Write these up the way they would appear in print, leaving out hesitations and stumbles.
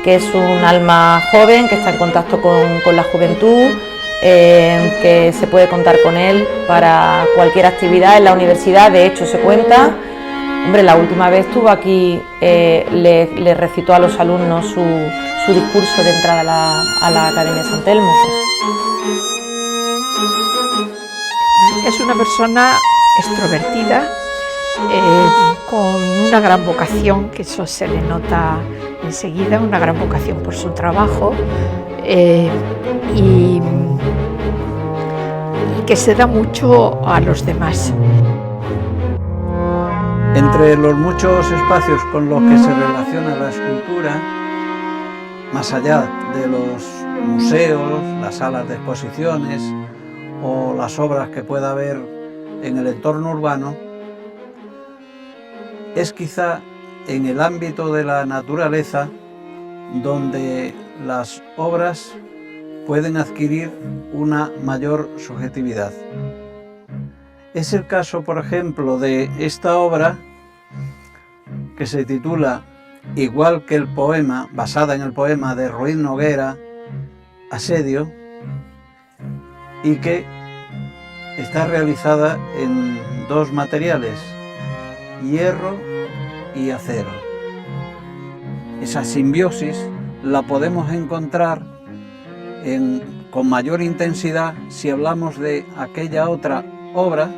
Que es un alma joven, que está en contacto con la juventud, que se puede contar con él para cualquier actividad en la universidad. De hecho, se cuenta, hombre, la última vez estuvo aquí, le recitó a los alumnos su discurso de entrada a la Academia San Telmo. Es una persona extrovertida, con una gran vocación, que eso se le nota enseguida, una gran vocación por su trabajo, y que se da mucho a los demás. Entre los muchos espacios con los que se relaciona la escultura, más allá de los museos, las salas de exposiciones o las obras que pueda haber en el entorno urbano, es quizá en el ámbito de la naturaleza donde las obras pueden adquirir una mayor subjetividad. Es el caso, por ejemplo, de esta obra que se titula, igual que el poema, basada en el poema de Ruiz Noguera, Asedio, y que está realizada en dos materiales, hierro y acero. Esa simbiosis la podemos encontrar con mayor intensidad si hablamos de aquella otra obra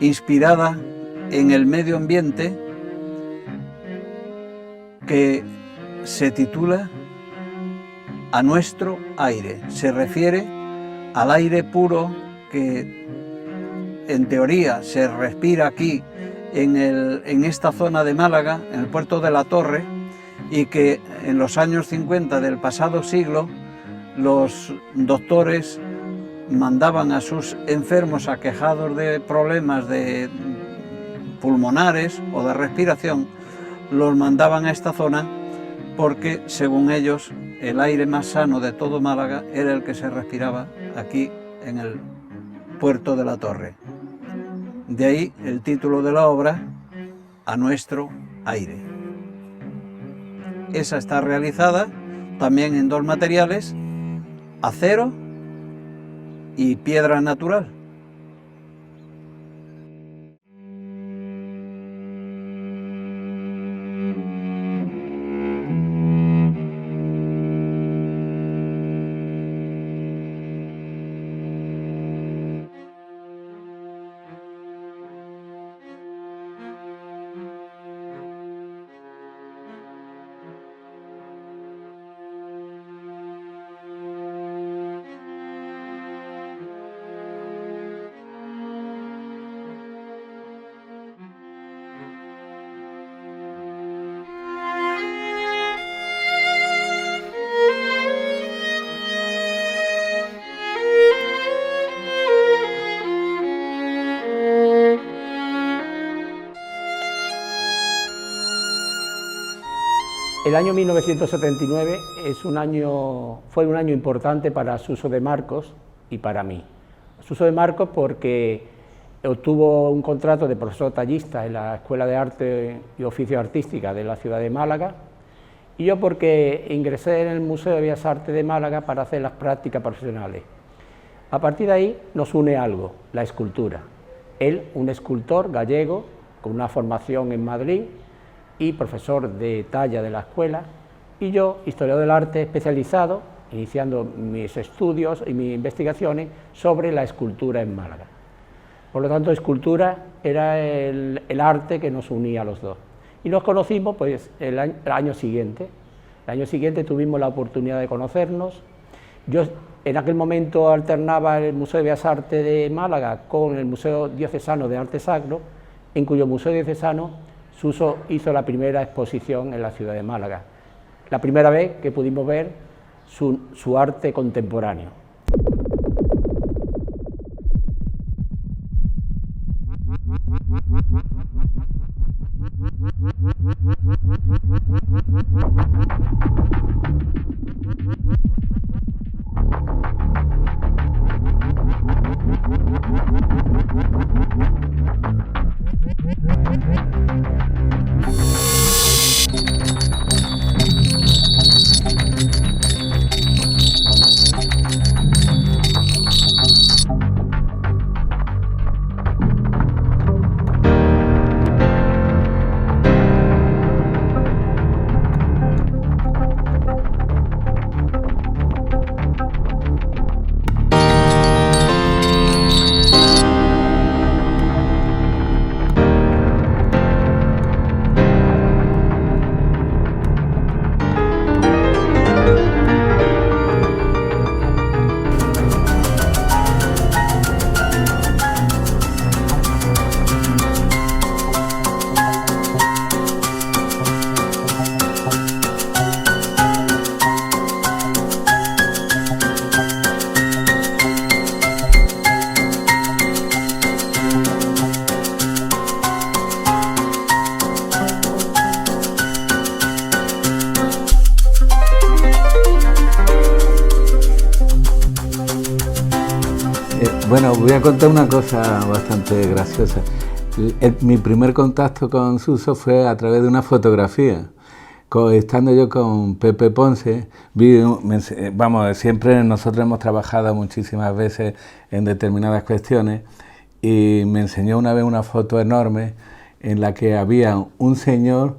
inspirada en el medio ambiente que se titula A nuestro aire. Se refiere al aire puro que en teoría se respira aquí en esta zona de Málaga, en el puerto de la Torre, y que en los años 50 del pasado siglo los doctores mandaban a sus enfermos aquejados de problemas de pulmonares o de respiración, los mandaban a esta zona porque, según ellos, el aire más sano de todo Málaga era el que se respiraba aquí en el puerto de la Torre. De ahí el título de la obra, A nuestro aire. Esa está realizada también en dos materiales, acero y piedra natural. El año 1979 fue un año importante para Suso de Marcos y para mí. Suso de Marcos porque obtuvo un contrato de profesor tallista en la Escuela de Arte y Oficios Artísticas de la ciudad de Málaga, y yo porque ingresé en el Museo de Bellas Artes de Málaga para hacer las prácticas profesionales. A partir de ahí nos une algo, la escultura. Él, un escultor gallego con una formación en Madrid y profesor de talla de la escuela, y yo, historiador del arte especializado, iniciando mis estudios y mis investigaciones sobre la escultura en Málaga. Por lo tanto, escultura era el arte que nos unía a los dos. Y nos conocimos pues, el año siguiente. El año siguiente tuvimos la oportunidad de conocernos. Yo en aquel momento alternaba el Museo de Bellas Artes de Málaga con el Museo Diocesano de Arte Sacro, en cuyo Museo Diocesano Suso hizo la primera exposición en la ciudad de Málaga, la primera vez que pudimos ver su arte contemporáneo. Bueno, voy a contar una cosa bastante graciosa. Mi primer contacto con Suso fue a través de una fotografía. Estando yo con Pepe Ponce, siempre nosotros hemos trabajado muchísimas veces en determinadas cuestiones y me enseñó una vez una foto enorme en la que había un señor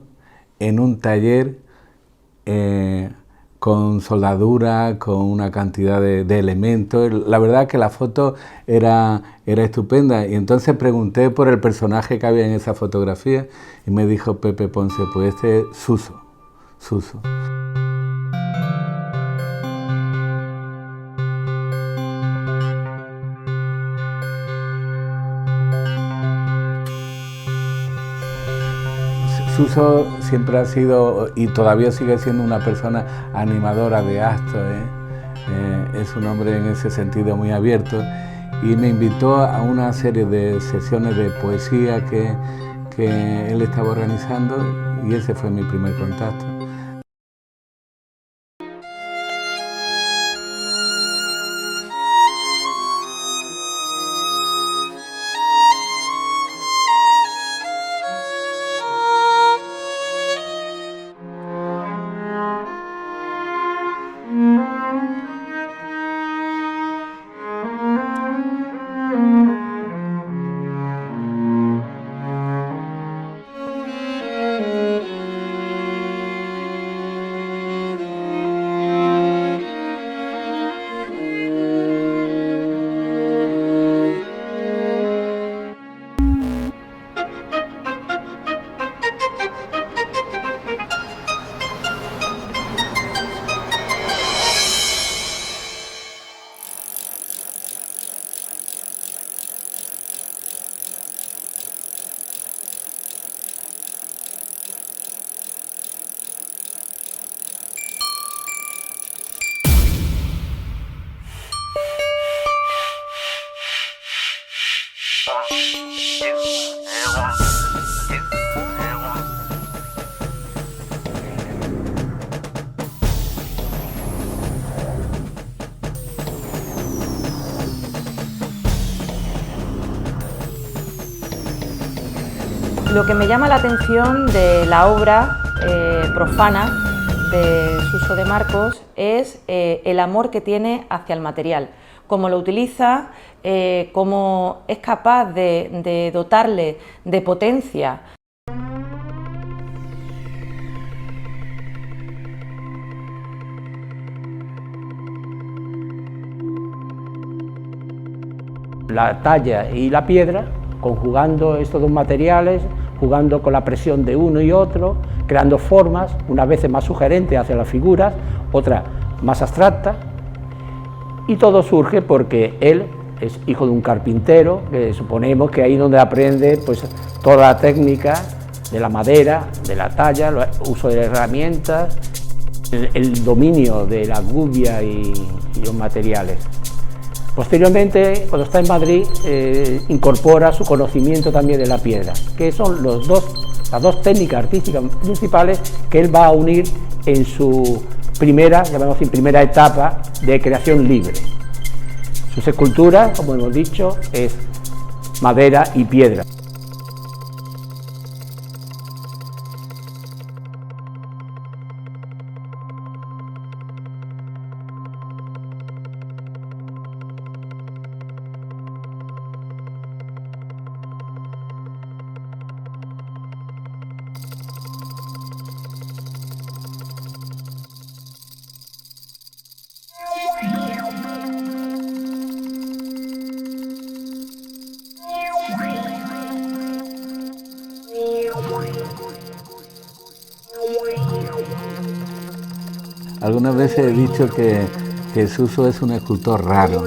en un taller con soldadura, con una cantidad de elementos. La verdad que la foto era estupenda y entonces pregunté por el personaje que había en esa fotografía y me dijo Pepe Ponce, pues este es Suso. Suso. Suso siempre ha sido y todavía sigue siendo una persona animadora de actos, es un hombre en ese sentido muy abierto y me invitó a una serie de sesiones de poesía que él estaba organizando y ese fue mi primer contacto. Lo que me llama la atención de la obra profana de Suso de Marcos es el amor que tiene hacia el material, cómo lo utiliza, cómo es capaz de dotarle de potencia. La talla y la piedra, conjugando estos dos materiales, jugando con la presión de uno y otro, creando formas, unas veces más sugerentes hacia las figuras, otras más abstractas, y todo surge porque él es hijo de un carpintero, que suponemos que ahí donde aprende pues, toda la técnica de la madera, de la talla, el uso de herramientas, el dominio de la gubia y los materiales. Posteriormente, cuando está en Madrid, incorpora su conocimiento también de la piedra, que son las dos técnicas artísticas principales que él va a unir en su primera etapa de creación libre. Sus esculturas, como hemos dicho, es madera y piedra. Algunas veces he dicho que Suso es un escultor raro.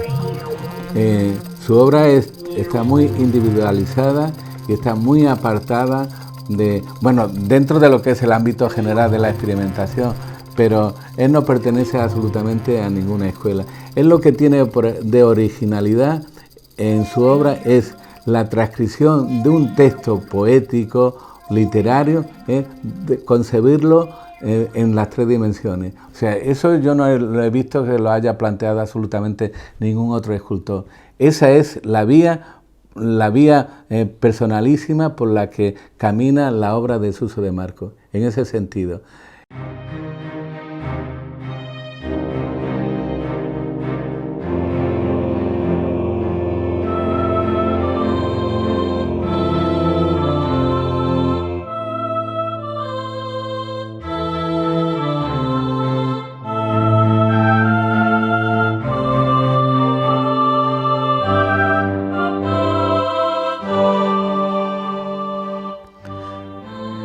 Su obra está muy individualizada y está muy apartada dentro de lo que es el ámbito general de la experimentación, pero él no pertenece absolutamente a ninguna escuela. Él lo que tiene de originalidad en su obra es la transcripción de un texto poético, literario, concebirlo en las tres dimensiones. O sea, eso yo no lo he visto que lo haya planteado absolutamente ningún otro escultor. Esa es la vía personalísima por la que camina la obra de Suso de Marcos, en ese sentido.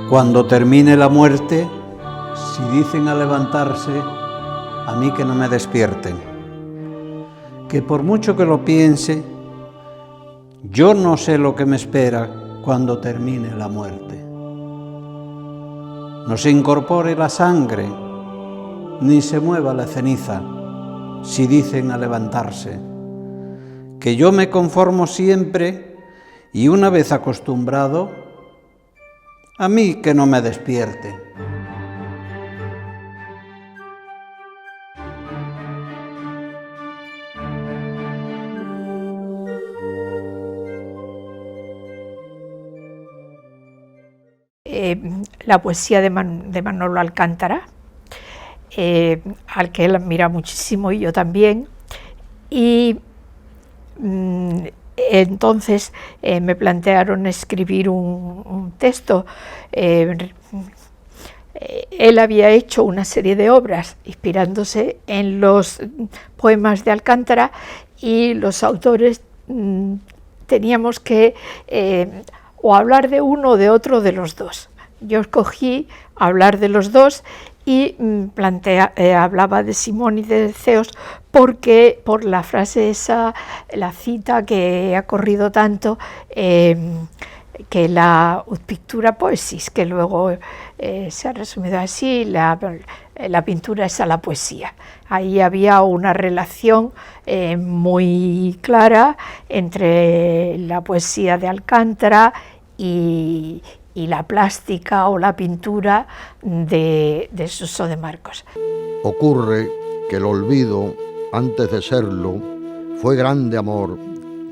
Cuando termine la muerte, si dicen a levantarse, a mí que no me despierten. Que por mucho que lo piense, yo no sé lo que me espera cuando termine la muerte. No se incorpore la sangre, ni se mueva la ceniza, si dicen a levantarse. Que yo me conformo siempre y una vez acostumbrado, a mí que no me despierte. La poesía de Manolo Alcántara, al que él admira muchísimo y yo también, y entonces me plantearon escribir un texto. Él había hecho una serie de obras inspirándose en los poemas de Alcántara y los autores teníamos que o hablar de uno o de otro de los dos. Yo escogí hablar de los dos y hablaba de Simón y de Ceos porque por la frase esa, la cita que ha corrido tanto, que la ut pictura poesis, que luego se ha resumido así, la pintura es a la poesía. Ahí había una relación muy clara entre la poesía de Alcántara y la plástica o la pintura de Suso de Marcos. Ocurre que el olvido, antes de serlo, fue grande amor,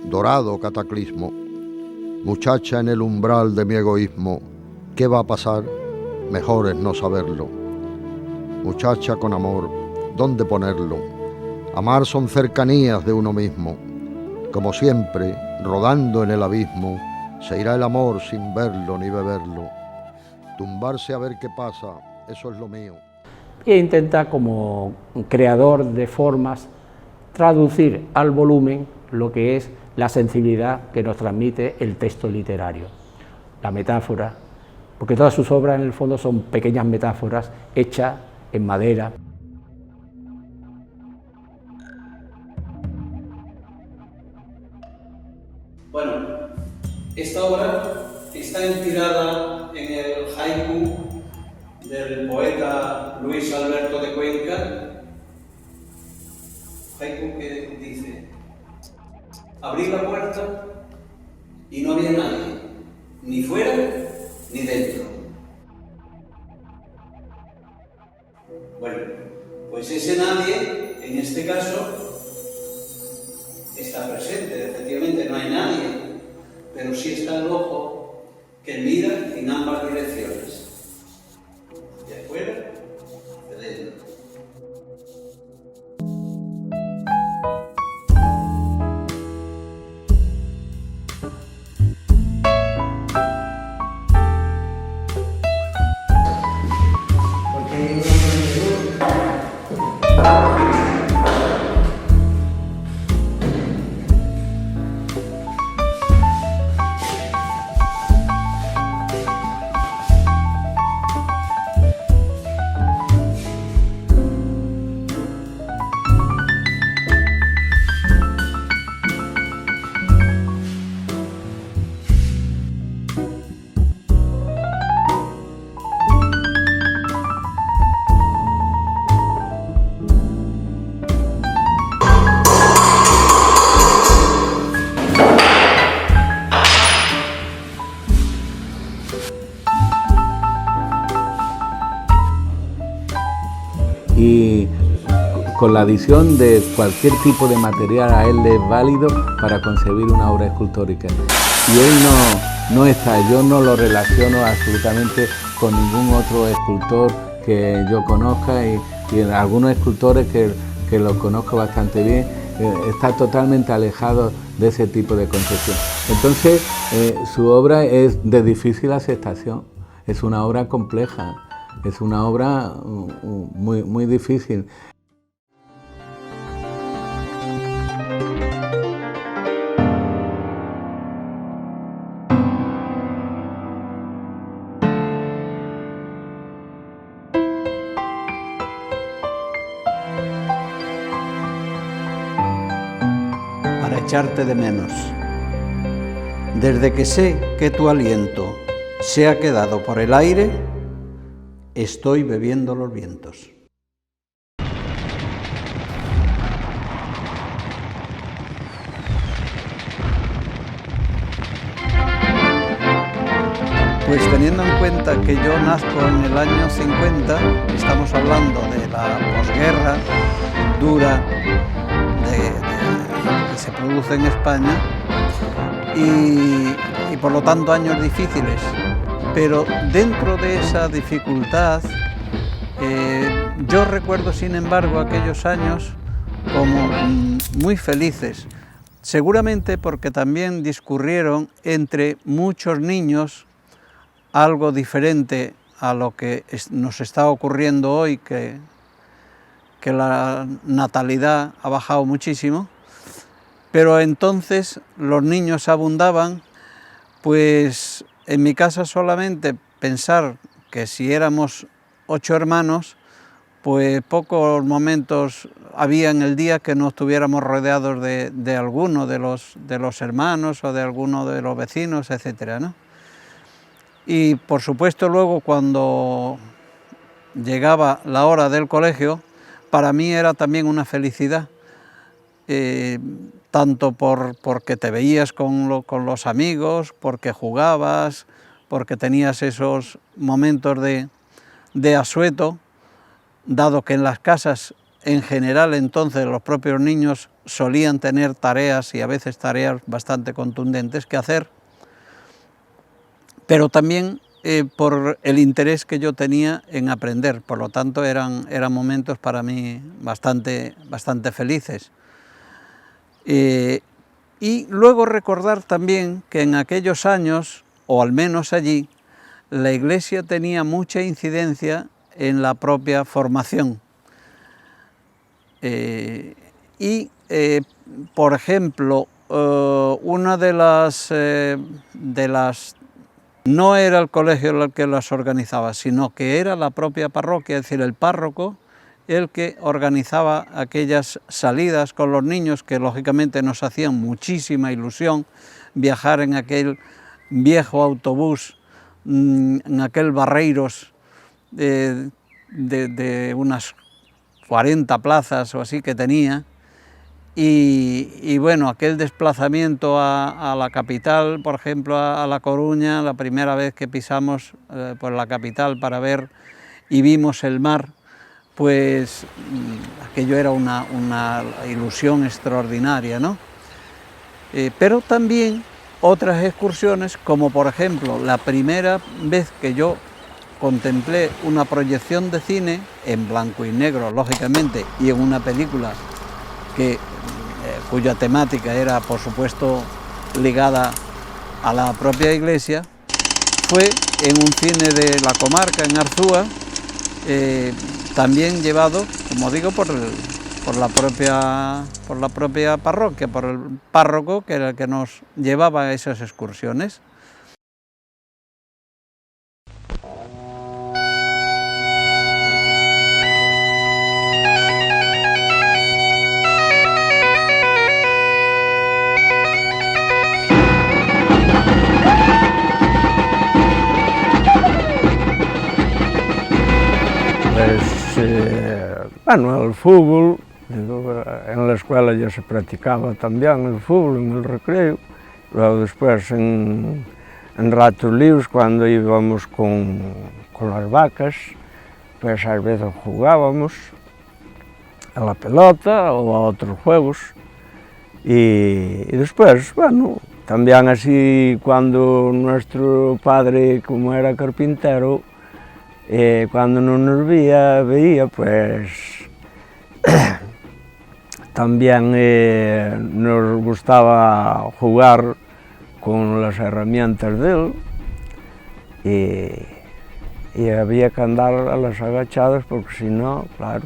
dorado cataclismo. Muchacha en el umbral de mi egoísmo, ¿qué va a pasar? Mejor es no saberlo. Muchacha con amor, ¿dónde ponerlo? Amar son cercanías de uno mismo. Como siempre, rodando en el abismo, se irá el amor sin verlo ni beberlo. Tumbarse a ver qué pasa, eso es lo mío. E intenta, como creador de formas, traducir al volumen lo que es la sensibilidad que nos transmite el texto literario, la metáfora, porque todas sus obras en el fondo son pequeñas metáforas hechas en madera. Bueno, esta obra está inspirada en el haiku del poeta Luis Alberto de Cuenca, haiku que dice: abrí la puerta y no había nadie, ni fuera ni dentro. Bueno, pues ese nadie, en este caso, está presente. Efectivamente no hay nadie, pero sí está el ojo que mira en ambas direcciones, de afuera y de dentro. y con la adición de cualquier tipo de material a él le es válido para concebir una obra escultórica. Y él no está, yo no lo relaciono absolutamente con ningún otro escultor que yo conozca y algunos escultores que lo conozco bastante bien, está totalmente alejado de ese tipo de concepción. Entonces, su obra es de difícil aceptación, es una obra compleja, es una obra muy difícil. Para echarte de menos. Desde que sé que tu aliento se ha quedado por el aire, estoy bebiendo los vientos. Pues teniendo en cuenta que yo nazco en el año 50, estamos hablando de la posguerra dura que se produce en España y por lo tanto años difíciles, pero dentro de esa dificultad yo recuerdo sin embargo aquellos años como muy felices, seguramente porque también discurrieron entre muchos niños algo diferente a lo que nos está ocurriendo hoy, que la natalidad ha bajado muchísimo, pero entonces los niños abundaban. Pues en mi casa solamente pensar que si éramos 8 hermanos, pues pocos momentos había en el día que no estuviéramos rodeados de alguno de los hermanos o de alguno de los vecinos, etcétera, ¿no? Y por supuesto luego cuando llegaba la hora del colegio, para mí era también una felicidad, tanto porque te veías con los amigos, porque jugabas, porque tenías esos momentos de asueto, dado que en las casas en general entonces los propios niños solían tener tareas y a veces tareas bastante contundentes que hacer, pero también por el interés que yo tenía en aprender, por lo tanto eran momentos para mí bastante felices. Y luego recordar también que en aquellos años, o al menos allí, la Iglesia tenía mucha incidencia en la propia formación. Por ejemplo, una de las no era el colegio el que las organizaba, sino que era la propia parroquia, es decir, el párroco, el que organizaba aquellas salidas con los niños, que lógicamente nos hacían muchísima ilusión viajar en aquel viejo autobús, en aquel Barreiros de unas 40 plazas o así que tenía, y bueno, aquel desplazamiento a la capital, por ejemplo a La Coruña, la primera vez que pisamos por la capital para ver y vimos el mar, pues aquello era una ilusión extraordinaria, ¿no? Pero también otras excursiones, como por ejemplo la primera vez que yo contemplé una proyección de cine, en blanco y negro, lógicamente, y en una película cuya temática era, por supuesto, ligada a la propia iglesia, fue en un cine de la comarca, en Arzúa, también llevado, como digo, por la propia parroquia, por el párroco, que era el que nos llevaba a esas excursiones. Bueno, el fútbol, en la escuela ya se practicaba también el fútbol en el recreo, luego después en ratos libres cuando íbamos con las vacas, pues a veces jugábamos a la pelota o a otros juegos. Y después, bueno, también así cuando nuestro padre, como era carpintero, cuando no nos veía, pues también nos gustaba jugar con las herramientas de él y había que andar a las agachadas porque si no, claro.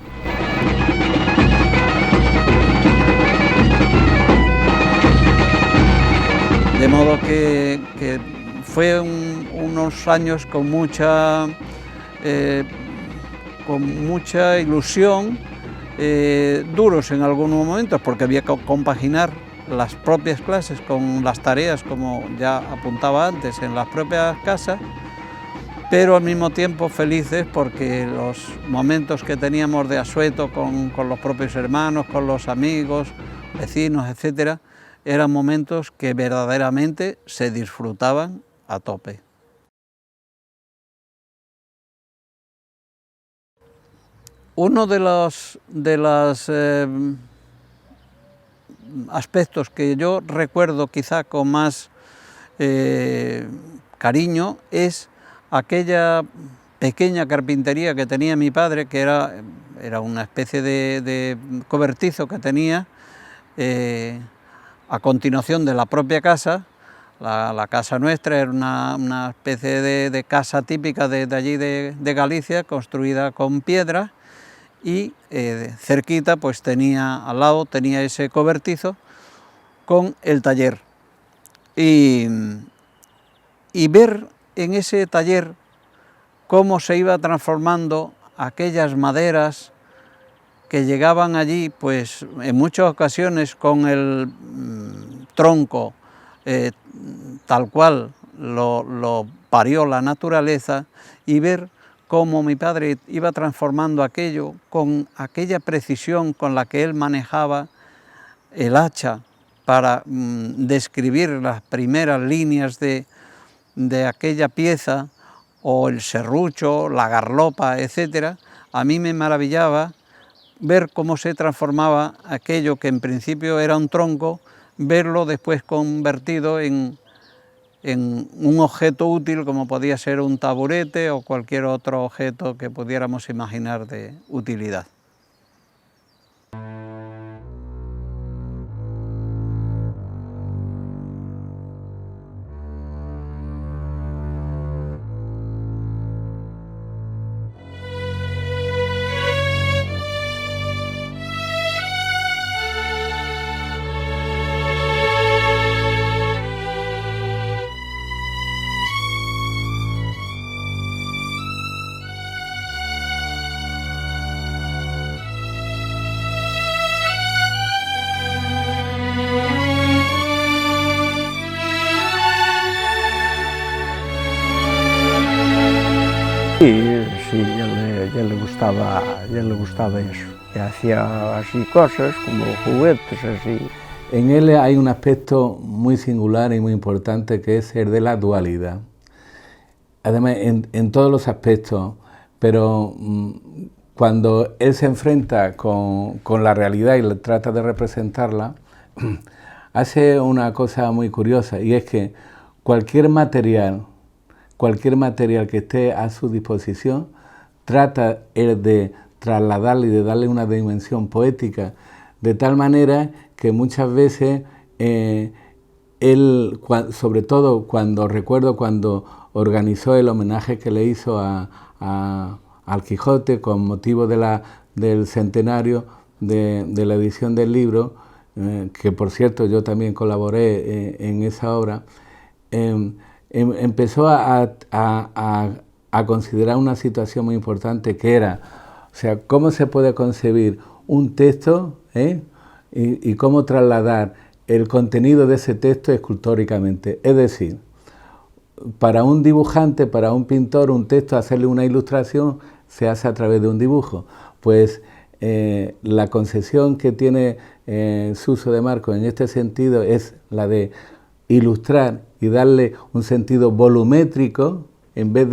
De modo que fue unos años con mucha ilusión, duros en algunos momentos porque había que compaginar las propias clases con las tareas, como ya apuntaba antes, en las propias casas, pero al mismo tiempo felices porque los momentos que teníamos de asueto con los propios hermanos, con los amigos, vecinos, etcétera, eran momentos que verdaderamente se disfrutaban a tope. Uno de los aspectos que yo recuerdo quizá con más cariño es aquella pequeña carpintería que tenía mi padre, que era una especie de cobertizo que tenía a continuación de la propia casa. La casa nuestra era una especie de casa típica de allí de Galicia, construida con piedra, y cerquita pues al lado tenía ese cobertizo con el taller. Y ver en ese taller cómo se iba transformando aquellas maderas que llegaban allí, pues en muchas ocasiones con el tronco tal cual lo parió la naturaleza, y ver cómo mi padre iba transformando aquello con aquella precisión con la que él manejaba el hacha para describir las primeras líneas de aquella pieza, o el serrucho, la garlopa, etcétera. A mí me maravillaba ver cómo se transformaba aquello que en principio era un tronco, verlo después convertido en un objeto útil, como podía ser un taburete o cualquier otro objeto que pudiéramos imaginar de utilidad. Sí, ya le gustaba eso. Y hacía así cosas como juguetes, así. En él hay un aspecto muy singular y muy importante, que es el de la dualidad. Además, en todos los aspectos, pero cuando él se enfrenta con la realidad y trata de representarla, hace una cosa muy curiosa, y es que cualquier material que esté a su disposición, trata de trasladarle y de darle una dimensión poética, de tal manera que muchas veces él, sobre todo recuerdo cuando organizó el homenaje que le hizo al Quijote con motivo del centenario de la edición del libro, que por cierto yo también colaboré en esa obra, empezó a considerar una situación muy importante, que era, o sea, cómo se puede concebir un texto y cómo trasladar el contenido de ese texto escultóricamente. Es decir, para un dibujante, para un pintor, un texto, hacerle una ilustración se hace a través de un dibujo. Pues la concepción que tiene Suso de Marcos en este sentido es la de ilustrar y darle un sentido volumétrico en vez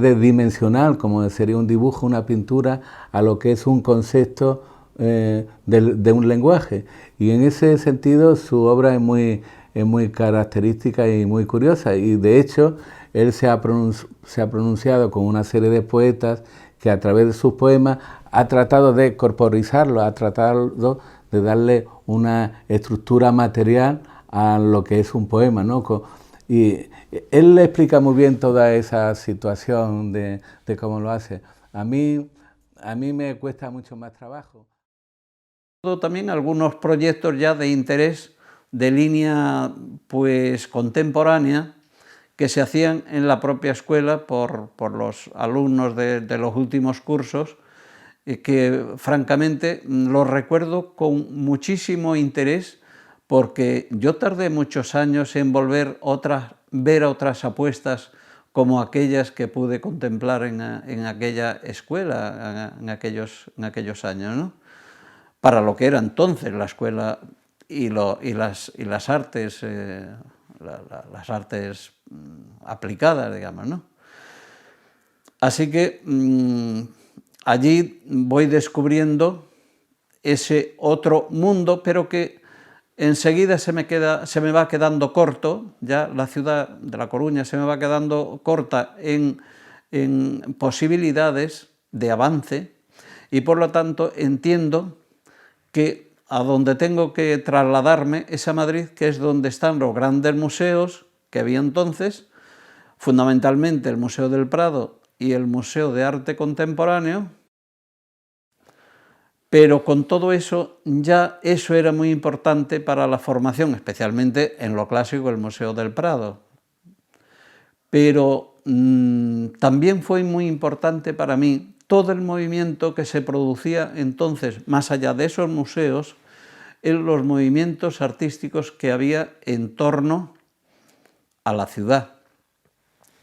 de dimensional, como sería un dibujo, una pintura, a lo que es un concepto de un lenguaje. Y en ese sentido su obra es muy característica y muy curiosa. Y de hecho él se ha pronunciado con una serie de poetas que a través de sus poemas ha tratado de corporizarlo, ha tratado de darle una estructura material a lo que es un poema, ¿no? Y él le explica muy bien toda esa situación de cómo lo hace. A mí me cuesta mucho más trabajo. También algunos proyectos ya de interés de línea pues contemporánea que se hacían en la propia escuela por los alumnos de los últimos cursos, que francamente los recuerdo con muchísimo interés, porque yo tardé muchos años en ver otras apuestas como aquellas que pude contemplar en aquella escuela, en aquellos años, ¿no? Para lo que era entonces la escuela y las artes, las artes aplicadas, digamos, ¿no? Así que allí voy descubriendo ese otro mundo, pero que enseguida se me va quedando corto. Ya la ciudad de La Coruña se me va quedando corta en posibilidades de avance, y por lo tanto entiendo que a donde tengo que trasladarme es a Madrid, que es donde están los grandes museos que había entonces, fundamentalmente el Museo del Prado y el Museo de Arte Contemporáneo. Pero con todo eso, ya eso era muy importante para la formación, especialmente en lo clásico, el Museo del Prado. Pero también fue muy importante para mí todo el movimiento que se producía entonces, más allá de esos museos, en los movimientos artísticos que había en torno a la ciudad,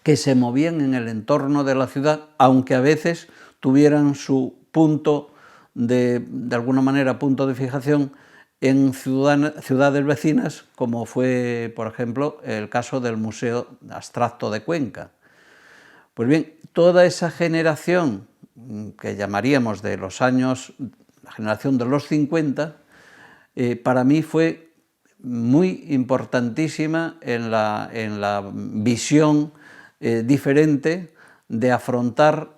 que se movían en el entorno de la ciudad, aunque a veces tuvieran su punto de alguna manera, punto de fijación en ciudades vecinas, como fue, por ejemplo, el caso del Museo Abstracto de Cuenca. Pues bien, toda esa generación que llamaríamos de los años, la generación de los 50, para mí fue muy importantísima en la visión diferente de afrontar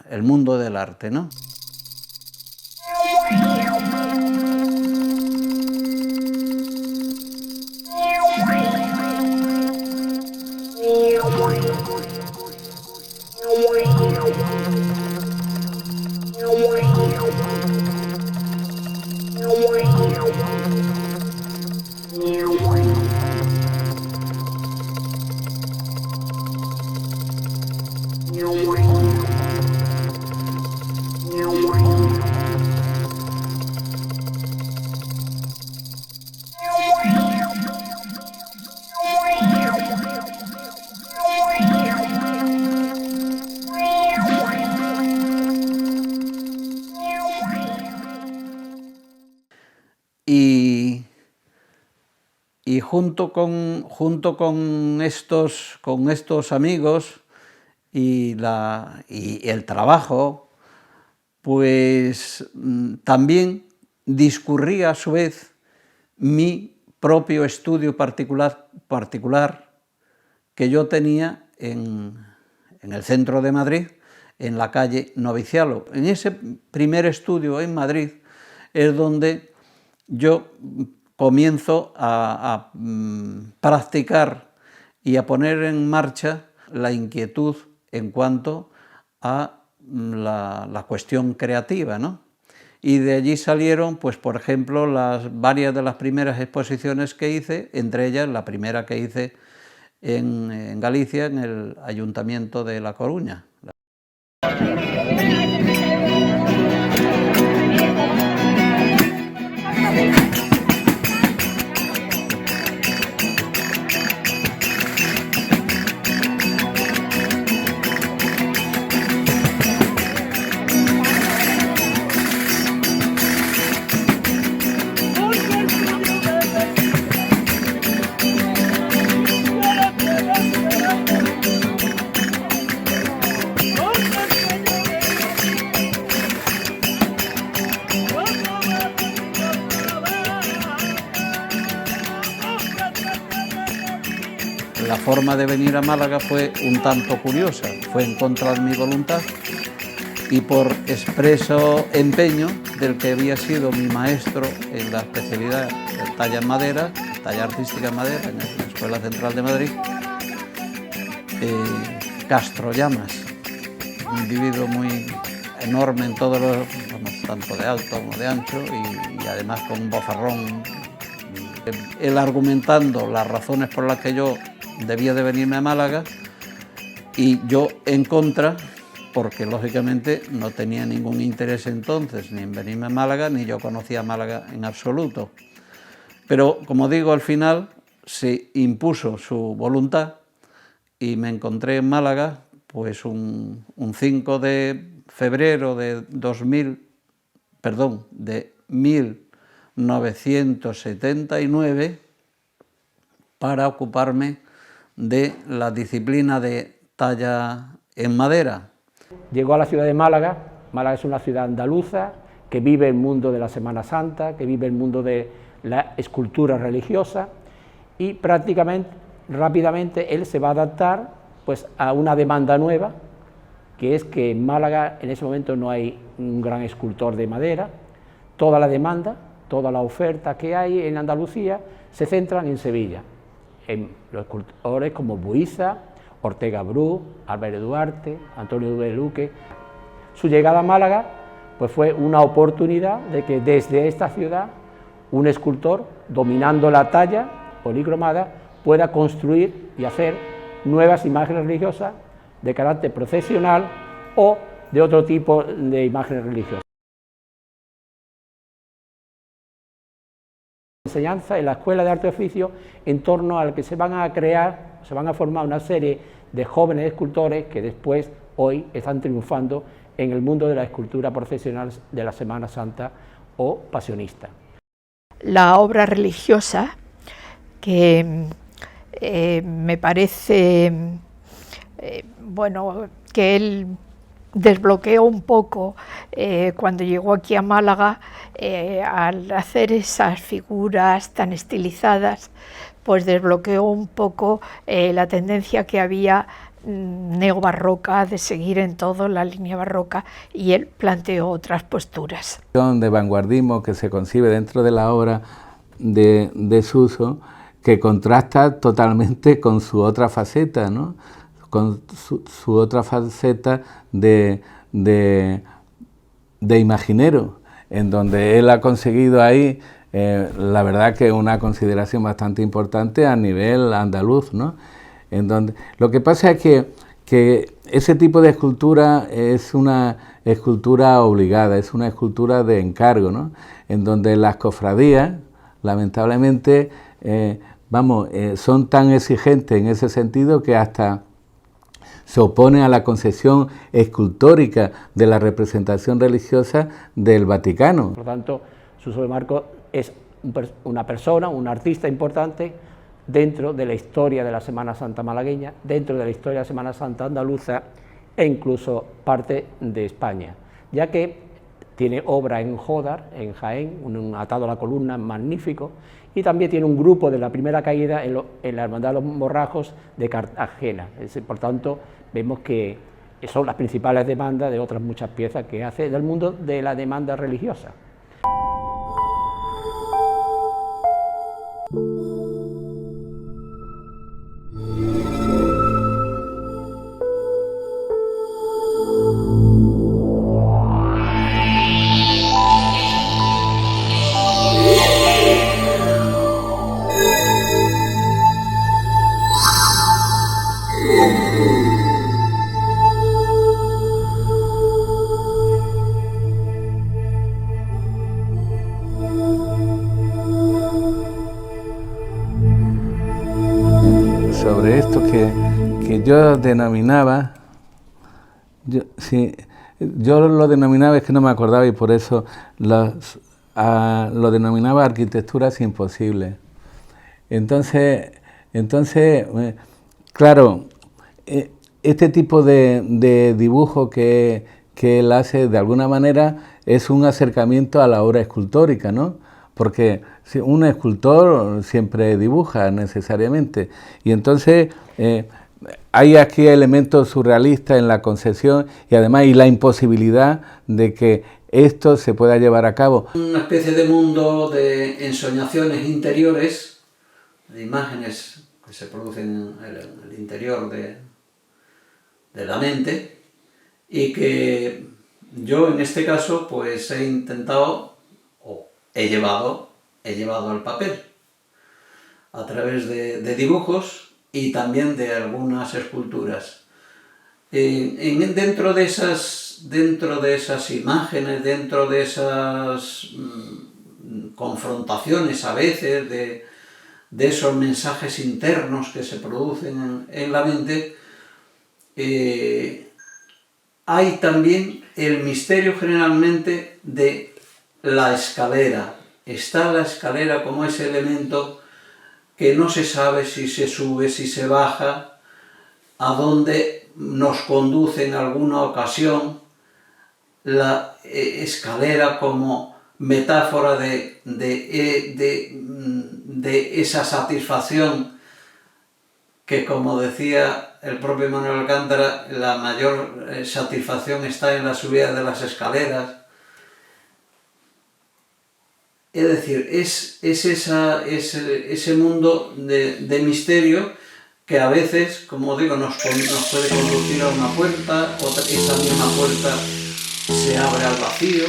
el mundo del arte, ¿no? Y junto con estos amigos y el trabajo, pues también discurría a su vez mi propio estudio particular que yo tenía en el centro de Madrid, en la calle Novicialo. En ese primer estudio en Madrid es donde yo comienzo a practicar y a poner en marcha la inquietud en cuanto a la cuestión creativa, ¿no? Y de allí salieron, pues, por ejemplo, varias de las primeras exposiciones que hice, entre ellas la primera que hice en Galicia, en el Ayuntamiento de La Coruña. forma de venir a Málaga fue un tanto curiosa, fue en contra de mi voluntad y por expreso empeño del que había sido mi maestro en la especialidad de talla en madera, talla artística en madera, en la Escuela Central de Madrid, Castro Llamas, un individuo muy enorme en todos los, tanto de alto como de ancho y además con un bozarrón. Él argumentando las razones por las que yo debía de venirme a Málaga y yo en contra, porque lógicamente no tenía ningún interés entonces ni en venirme a Málaga, ni yo conocía Málaga en absoluto. Pero como digo, al final se impuso su voluntad y me encontré en Málaga pues un 5 de febrero de 1979 para ocuparme de la disciplina de talla en madera. Llegó a la ciudad de Málaga. Málaga es una ciudad andaluza que vive el mundo de la Semana Santa, que vive el mundo de la escultura religiosa y prácticamente, rápidamente, él se va a adaptar pues, a una demanda nueva, que es que en Málaga en ese momento no hay un gran escultor de madera, toda la demanda, toda la oferta que hay en Andalucía se centran en Sevilla, en los escultores como Buiza, Ortega Bru, Álvarez Duarte, Antonio de Luque. Su llegada a Málaga pues fue una oportunidad de que desde esta ciudad un escultor, dominando la talla policromada, pueda construir y hacer nuevas imágenes religiosas de carácter procesional o de otro tipo de imágenes religiosas. Enseñanza en la Escuela de Arte y Oficio en torno al que se van a crear, se van a formar una serie de jóvenes escultores que después, hoy, están triunfando en el mundo de la escultura profesional de la Semana Santa o pasionista. La obra religiosa, que me parece, bueno, que él desbloqueó un poco cuando llegó aquí a Málaga, al hacer esas figuras tan estilizadas, pues desbloqueó un poco la tendencia que había neobarroca, de seguir en todo la línea barroca, y él planteó otras posturas. De vanguardismo que se concibe dentro de la obra de Suso, que contrasta totalmente con su otra faceta, ¿no? Con su otra faceta de imaginero, en donde él ha conseguido ahí, la verdad que una consideración bastante importante a nivel andaluz, ¿no? En donde, lo que pasa es que ese tipo de escultura es una escultura obligada, es una escultura de encargo, ¿no? En donde las cofradías, lamentablemente, son tan exigentes en ese sentido que hasta se opone a la concepción escultórica de la representación religiosa del Vaticano. Por lo tanto, Suso de Marcos es una persona, un artista importante dentro de la historia de la Semana Santa malagueña, dentro de la historia de la Semana Santa andaluza e incluso parte de España, ya que tiene obra en Jódar, en Jaén, un atado a la columna magnífico, y también tiene un grupo de la primera caída en la Hermandad de los Morrajos de Cartagena. Por tanto, vemos que son las principales demandas de otras muchas piezas que hace del mundo de la demanda religiosa. Sobre esto que yo denominaba, yo lo denominaba, es que no me acordaba y por eso lo denominaba arquitecturas imposibles. Entonces, claro, este tipo de dibujo que él hace de alguna manera es un acercamiento a la obra escultórica, ¿no? porque un escultor siempre dibuja necesariamente, y entonces hay aquí elementos surrealistas en la concepción y además y la imposibilidad de que esto se pueda llevar a cabo. Una especie de mundo de ensoñaciones interiores, de imágenes que se producen en el interior de la mente, y que yo en este caso pues he intentado, o he llevado al papel, a través de dibujos y también de algunas esculturas. Dentro de esas imágenes, dentro de esas confrontaciones a veces, de esos mensajes internos que se producen en la mente, hay también el misterio generalmente de la escalera. Está la escalera como ese elemento que no se sabe si se sube, si se baja, a dónde nos conduce en alguna ocasión la escalera como metáfora de esa satisfacción que, como decía el propio Manuel Alcántara, la mayor satisfacción está en la subida de las escaleras. Es decir, es ese mundo de misterio que a veces, como digo, nos puede conducir a una puerta, esa misma puerta se abre al vacío.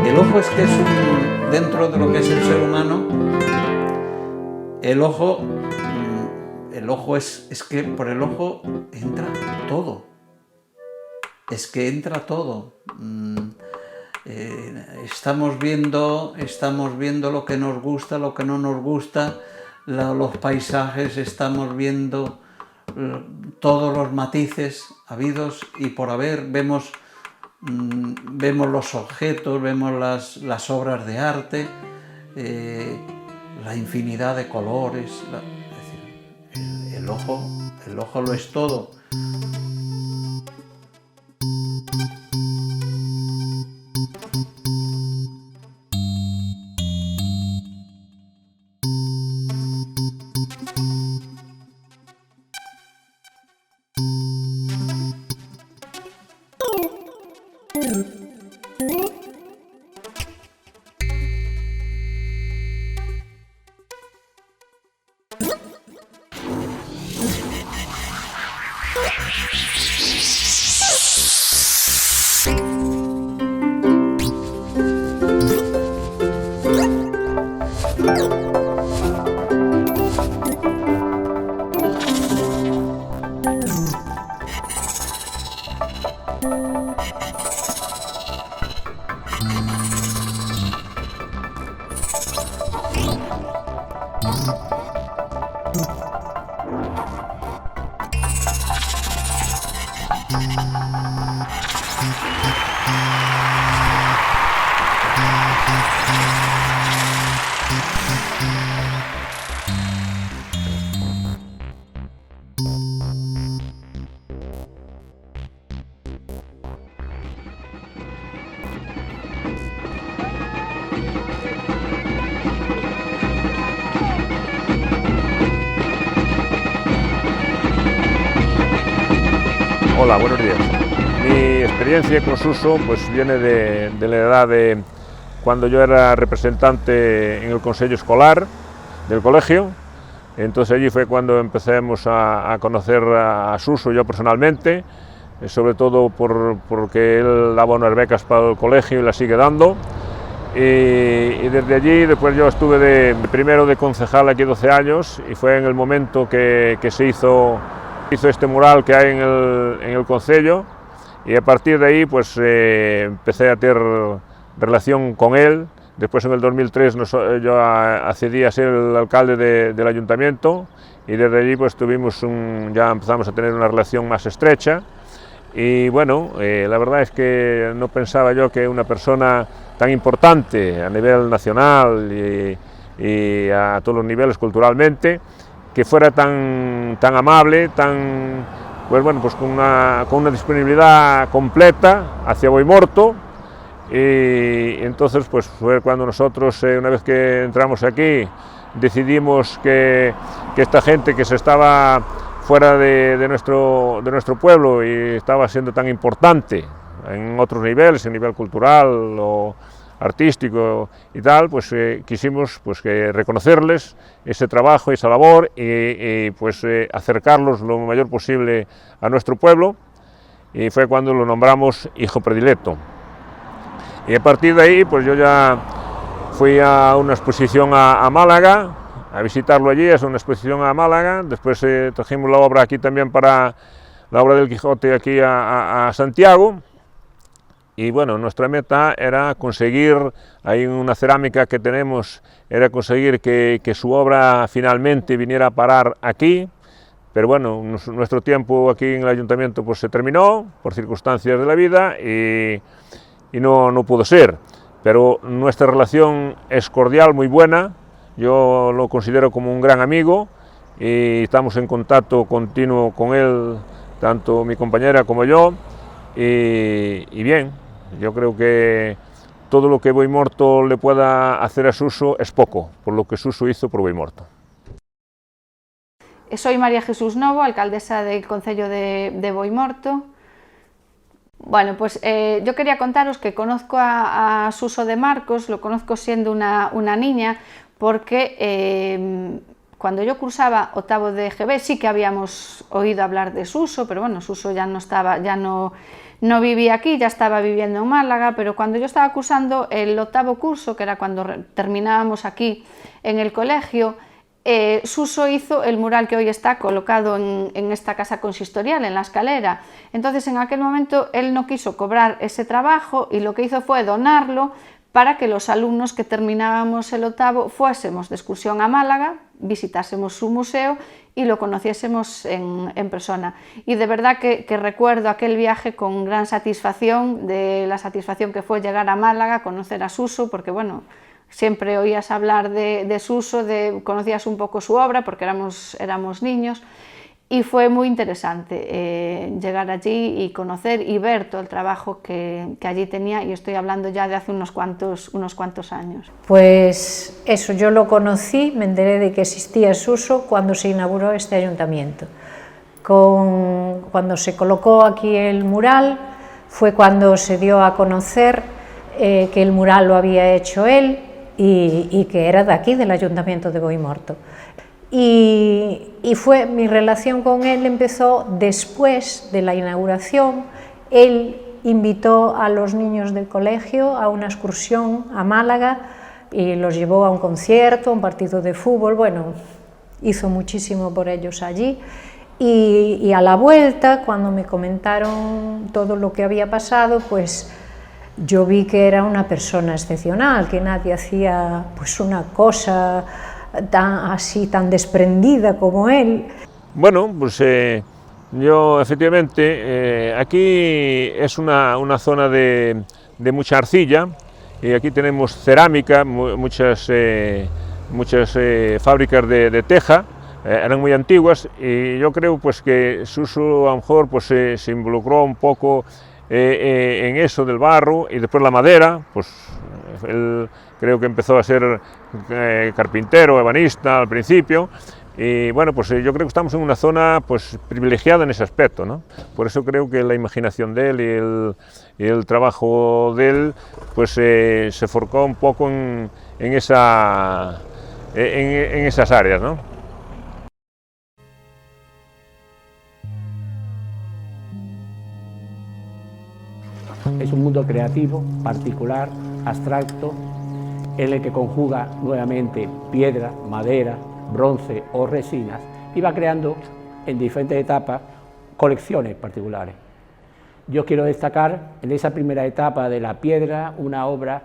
El ojo es que es dentro de lo que es el ser humano, el ojo es que por el ojo entra todo, es que entra todo. Estamos viendo lo que nos gusta, lo que no nos gusta, los paisajes, estamos viendo todos los matices habidos y por haber, vemos los objetos, vemos las obras de arte, la infinidad de colores, es decir, el ojo lo es todo. Hola, buenos días. Mi experiencia con Suso pues viene de la edad cuando yo era representante en el consejo escolar del colegio. Entonces allí fue cuando empezamos a conocer a Suso, yo personalmente, sobre todo porque él daba unas becas para el colegio y las sigue dando. Y desde allí, después yo estuve primero de concejal aquí 12 años, y fue en el momento que se hizo este mural que hay en el concello, y a partir de ahí pues empecé a tener relación con él. Después en el 2003 yo accedí a ser el alcalde del ayuntamiento, y desde allí pues ya empezamos a tener una relación más estrecha. Y bueno, la verdad es que no pensaba yo que una persona tan importante a nivel nacional y a todos los niveles culturalmente, que fuera tan amable, pues con una disponibilidad completa hacia Boimorto. Y entonces pues fue cuando nosotros, una vez que entramos aquí, decidimos que esta gente que se estaba fuera de nuestro pueblo y estaba siendo tan importante en otros niveles, en nivel cultural o artístico y tal, pues quisimos que reconocerles ese trabajo, esa labor, y acercarlos lo mayor posible a nuestro pueblo, y fue cuando lo nombramos hijo predilecto. Y a partir de ahí pues yo ya fui a una exposición a Málaga, a visitarlo allí, es una exposición a Málaga. Después trajimos la obra aquí también, para la obra del Quijote aquí a Santiago. Y bueno, nuestra meta era conseguir, hay una cerámica que tenemos, era conseguir que su obra finalmente viniera a parar aquí, pero bueno, nuestro tiempo aquí en el ayuntamiento pues se terminó por circunstancias de la vida y no pudo ser, pero nuestra relación es cordial, muy buena. Yo lo considero como un gran amigo y estamos en contacto continuo con él, tanto mi compañera como yo, y bien, yo creo que todo lo que Boimorto le pueda hacer a Suso es poco, por lo que Suso hizo por Boimorto. Soy María Jesús Novo, alcaldesa del concello de Boimorto. Bueno, pues yo quería contaros que conozco a Suso de Marcos, lo conozco siendo una niña, porque cuando yo cursaba octavo de GB sí que habíamos oído hablar de Suso, pero bueno, Suso ya no vivía aquí, ya estaba viviendo en Málaga, pero cuando yo estaba cursando el octavo curso, que era cuando terminábamos aquí en el colegio, Suso hizo el mural que hoy está colocado en esta casa consistorial, en la escalera. Entonces en aquel momento él no quiso cobrar ese trabajo y lo que hizo fue donarlo para que los alumnos que terminábamos el octavo fuésemos de excursión a Málaga, visitásemos su museo y lo conociésemos en persona. Y de verdad que recuerdo aquel viaje con gran satisfacción, de la satisfacción que fue llegar a Málaga, conocer a Suso, porque bueno, siempre oías hablar de Suso, conocías un poco su obra porque éramos niños, y fue muy interesante llegar allí y conocer y ver todo el trabajo que allí tenía, y estoy hablando ya de hace unos cuantos años. Pues eso, yo lo conocí, me enteré de que existía Suso cuando se inauguró este ayuntamiento. Cuando se colocó aquí el mural fue cuando se dio a conocer que el mural lo había hecho él y que era de aquí, del ayuntamiento de Boimorto. Y mi relación con él empezó después de la inauguración. Él invitó a los niños del colegio a una excursión a Málaga y los llevó a un concierto, a un partido de fútbol. Bueno, hizo muchísimo por ellos allí, y a la vuelta, cuando me comentaron todo lo que había pasado, pues yo vi que era una persona excepcional, que nadie hacía pues una cosa tan desprendida como él. Bueno, pues yo efectivamente, aquí es una zona de mucha arcilla, y aquí tenemos cerámica, muchas fábricas de teja, eran muy antiguas, y yo creo pues que Suso a lo mejor pues se involucró un poco en eso del barro, y después la madera, pues él creo que empezó a ser carpintero, ebanista al principio, Y bueno, pues yo creo que estamos en una zona pues privilegiada en ese aspecto, ¿no? Por eso creo que la imaginación de él y el trabajo de él pues se forjó un poco en esas áreas, ¿no? Es un mundo creativo, particular, abstracto, en el que conjuga nuevamente piedra, madera, bronce o resinas y va creando en diferentes etapas colecciones particulares. Yo quiero destacar en esa primera etapa de la piedra una obra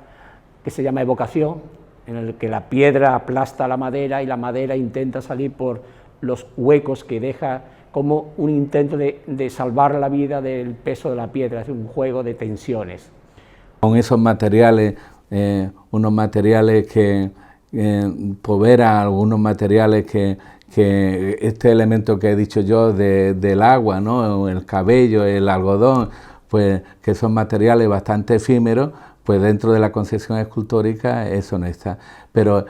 que se llama Evocación, en la que la piedra aplasta la madera y la madera intenta salir por los huecos que deja, como un intento de salvar la vida del peso de la piedra, es un juego de tensiones. Con esos materiales, unos materiales que povera, algunos materiales que este elemento que he dicho yo del agua, ¿no? El cabello, el algodón, pues que son materiales bastante efímeros, pues dentro de la concepción escultórica eso no está. Pero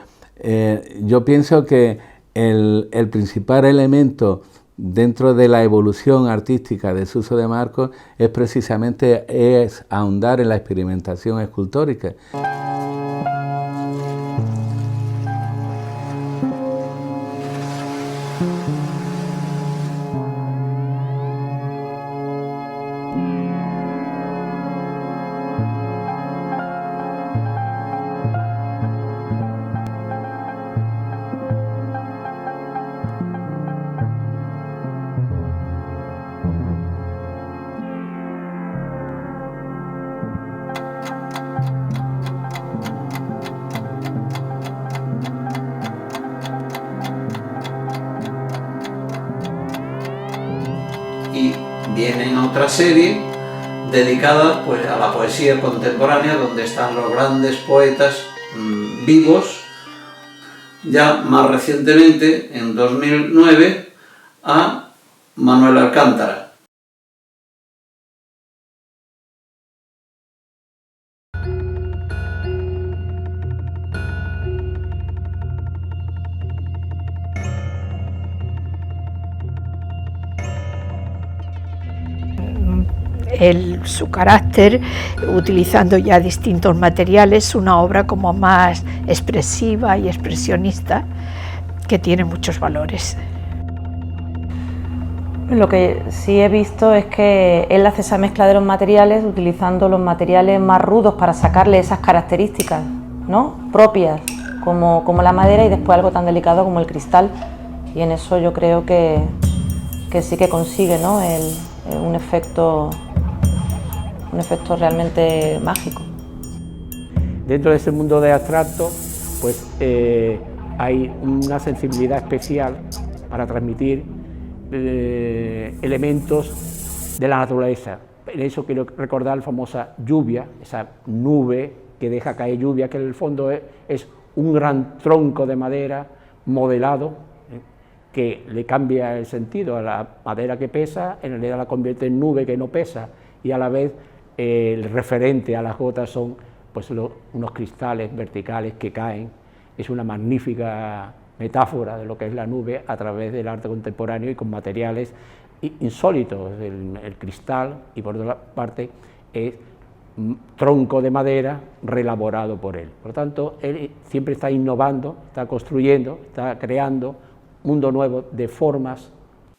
yo pienso que el principal elemento dentro de la evolución artística de Suso de Marcos es precisamente ahondar en la experimentación escultórica. Y viene otra serie dedicada pues, a la poesía contemporánea, donde están los grandes poetas vivos, ya más recientemente, en 2009, a Manuel Alcántara. Su carácter, utilizando ya distintos materiales, una obra como más expresiva y expresionista, que tiene muchos valores. Lo que sí he visto es que él hace esa mezcla de los materiales, utilizando los materiales más rudos para sacarle esas características, ¿no?, propias, como la madera, y después algo tan delicado como el cristal, y en eso yo creo que sí que consigue, ¿no?, un efecto realmente mágico. Dentro de ese mundo de abstracto, pues hay una sensibilidad especial para transmitir elementos de la naturaleza. En eso quiero recordar la famosa lluvia, esa nube que deja caer lluvia, que en el fondo es un gran tronco de madera modelado, que le cambia el sentido a la madera que pesa, en realidad la convierte en nube que no pesa, y a la vez el referente a las gotas son pues unos cristales verticales que caen. Es una magnífica metáfora de lo que es la nube a través del arte contemporáneo y con materiales insólitos. El cristal, y por otra parte es tronco de madera reelaborado por él. Por lo tanto, él siempre está innovando, está construyendo, está creando mundo nuevo de formas.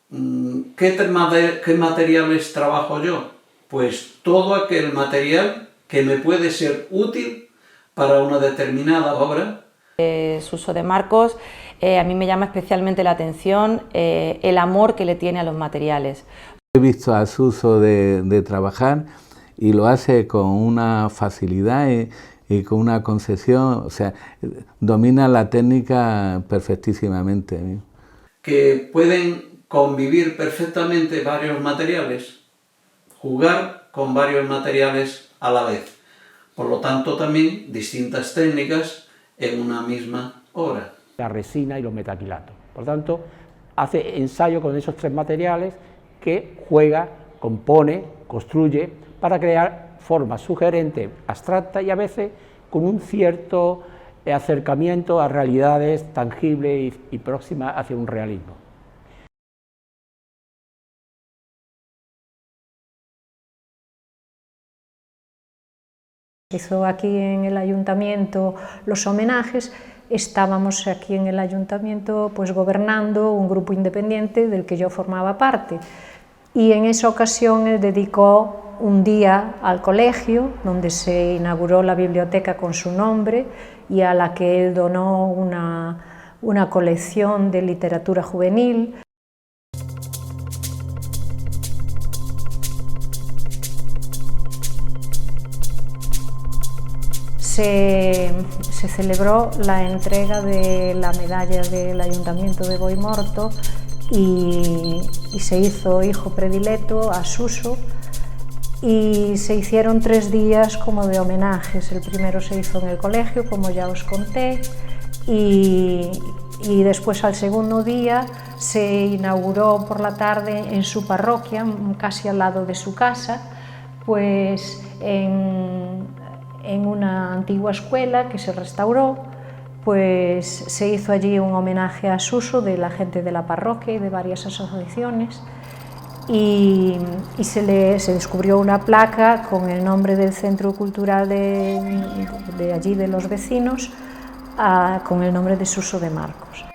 ¿Qué materiales trabajo yo? Pues todo aquel material que me puede ser útil para una determinada obra. Suso de Marcos, a mí me llama especialmente la atención el amor que le tiene a los materiales. He visto a Suso de trabajar y lo hace con una facilidad y con una concesión, o sea, domina la técnica perfectísimamente. Que pueden convivir perfectamente varios materiales, jugar con varios materiales a la vez. Por lo tanto, también distintas técnicas en una misma obra. La resina y los metacrilatos. Por lo tanto, hace ensayo con esos tres materiales que juega, compone, construye para crear formas sugerentes, abstractas y a veces con un cierto acercamiento a realidades tangibles y próximas hacia un realismo. Hizo aquí en el ayuntamiento los homenajes. Estábamos aquí en el ayuntamiento pues gobernando un grupo independiente del que yo formaba parte, y en esa ocasión él dedicó un día al colegio donde se inauguró la biblioteca con su nombre y a la que él donó una colección de literatura juvenil. Se celebró la entrega de la medalla del Ayuntamiento de Boimorto y se hizo hijo predilecto a Suso, y se hicieron 3 días como de homenajes. El primero se hizo en el colegio, como ya os conté, y después al segundo día se inauguró por la tarde en su parroquia, casi al lado de su casa, pues en una antigua escuela que se restauró, pues se hizo allí un homenaje a Suso de la gente de la parroquia y de varias asociaciones, y se descubrió una placa con el nombre del centro cultural de allí, de los vecinos, con el nombre de Suso de Marcos.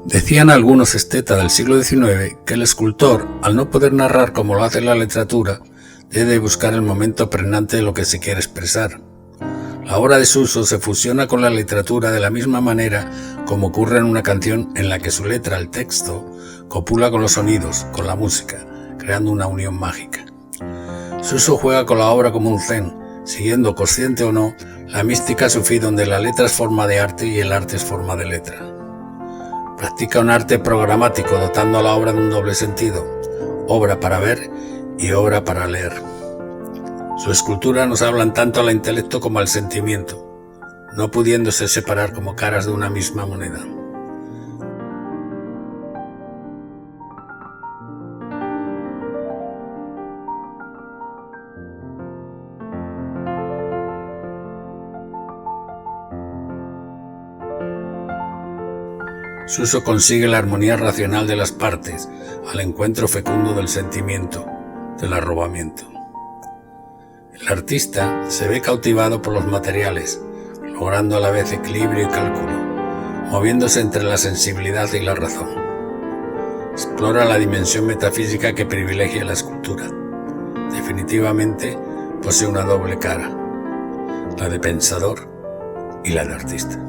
Decían algunos estetas del siglo XIX que el escultor, al no poder narrar como lo hace la literatura, debe buscar el momento pregnante de lo que se quiere expresar. La obra de Suso se fusiona con la literatura de la misma manera como ocurre en una canción en la que su letra, el texto, copula con los sonidos, con la música, creando una unión mágica. Suso juega con la obra como un zen, siguiendo, consciente o no, la mística sufí donde la letra es forma de arte y el arte es forma de letra. Practica un arte programático dotando a la obra de un doble sentido, obra para ver y obra para leer. Su escultura nos hablan tanto al intelecto como al sentimiento, no pudiéndose separar como caras de una misma moneda. Suso consigue la armonía racional de las partes al encuentro fecundo del sentimiento, del arrobamiento. El artista se ve cautivado por los materiales, logrando a la vez equilibrio y cálculo, moviéndose entre la sensibilidad y la razón. Explora la dimensión metafísica que privilegia la escultura. Definitivamente posee una doble cara, la de pensador y la de artista.